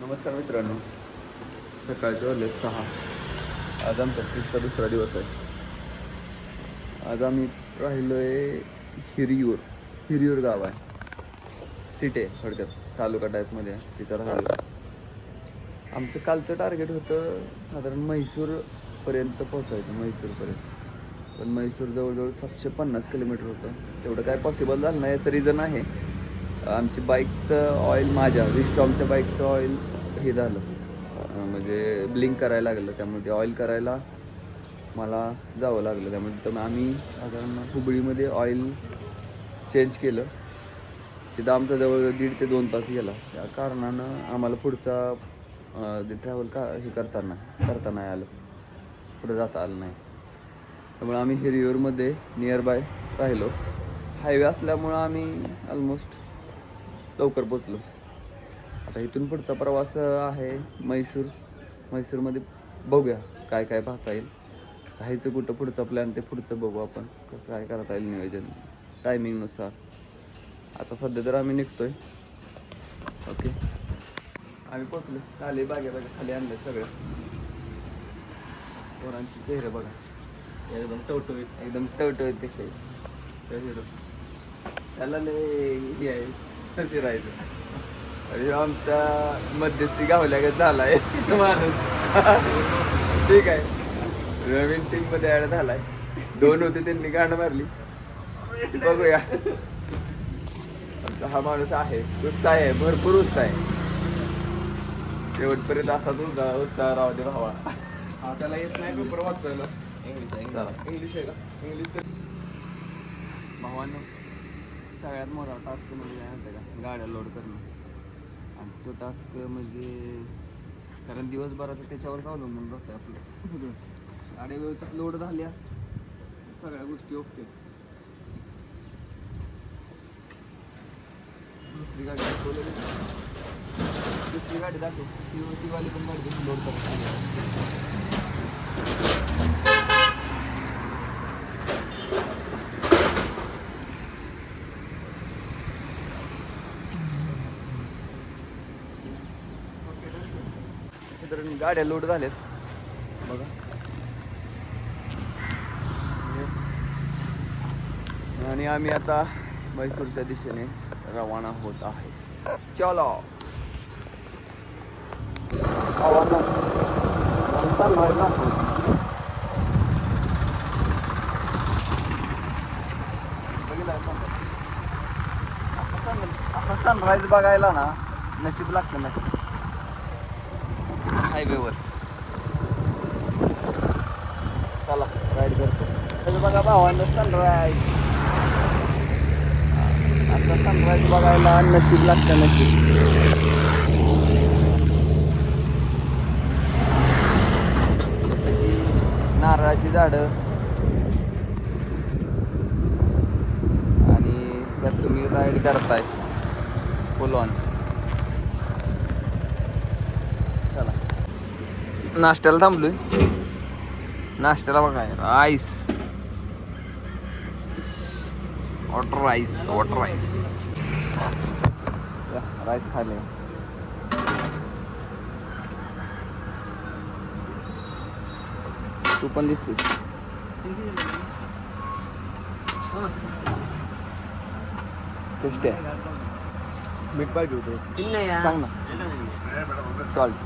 नमस्कार मित्रांनो, सकाळचे वाजले 6. आज आमचा ट्रिपचा दुसरा दिवस आहे. आज आम्ही राहिलो आहे हिरियूर गाव आहे. सिटी आहे थोडक्यात, तालुका टाईपमध्ये आहे, तिथं राहिलो. आमचं कालचं टार्गेट होतं साधारण म्हैसूरपर्यंत पोहोचायचं, म्हैसूरपर्यंत. पण म्हैसूर जवळजवळ 750 किलोमीटर होतं. तेवढं काय पॉसिबल झालं नाही. याचं रिझन आहे आमची बाईकचं ऑइल, माझ्या विस्टॉमच्या बाईकचं ऑइल हे झालं, म्हणजे ब्लिंक करायला लागलं. त्यामुळे ते ऑइल करायला मला जावं लागलं. त्यामुळे तर आम्ही साधारण हुबळीमध्ये ऑइल चेंज केलं. तिथं आमचा जवळ 1.5 ते 2 तास गेला. त्या कारणानं आम्हाला पुढचा ट्रॅव्हल हे करता नाही आलं, पुढं जाता आलं नाही. त्यामुळे आम्ही हिरियूरमध्ये नियर बाय राहिलो. हायवे असल्यामुळं आम्ही ऑलमोस्ट लवकर पोचलो. आता इथून पुढचा प्रवास आहे म्हैसूरमध्ये बघूया काय काय पाहता येईल. राहायचं कुठं, पुढचा प्लॅन ते पुढचं बघू आपण, कसं काय करता येईल नियोजन टायमिंगनुसार. आता सध्या तर आम्ही निघतोय. ओके, आम्ही पोचलो. खाली बागे खाली आणले सगळं. पोरांचे चेहरे बघा, एकदम टवटवीत कसे हिरो. त्याला लय हे आहे फिरायचं. अरे आमचा मध्यस्थी गावल्यागत झालाय माणूस. ठीक आहे, नवीन टीममध्ये ॲड झालाय. 2 होते, त्यांनी गाणं मारली. बघूया, आमचा हा माणूस आहे, उत्साह आहे, भरपूर उत्साह आहे. शेवटपर्यंत असाच उत्साह राहू दे भावा. त्याला येत नाही पेपर वाचायला. इंग्लिश आहे का? इंग्लिश तर भावांनो, सगळ्यात मोठा टास्क म्हणजे काय म्हणते का, गाड्या लोड करणं. आणि तो टास्क म्हणजे कारण दिवसभराचं त्याच्यावरच अवलंबून राहतं आपलं सगळं. गाड्या व्यवस्थित लोड झाल्या, सगळ्या गोष्टी ओके. दुसरी गाडी दाखवली, दुसरी गाडी दाखव, ती वाली पण गाडी कशी लोड करत. तर गाड्या लोड झाल्यात बघा. आणि आम्ही आता म्हैसूरच्या दिशेने रवाना होत आहे. चलो असा सनराईज बघायला ना नशीब लागतं, नशीब. हायवेवर चला राईड करतो. तर बघा भावांना सनराईज, आता सनराईज बघायला नशीब लागतं, नशीब. जसं की नारळाची झाडं, आणि त्यात तुम्ही राईड करताय फुल ऑन. चला नाश्त्याला थांबलोय. नाश्त्याला बघा राईस, वॉटर राईस खाले. तू पण दिसतेस. टेस्ट आहे, मीठ पाहिजे होतं, सांग ना. सॉल्ट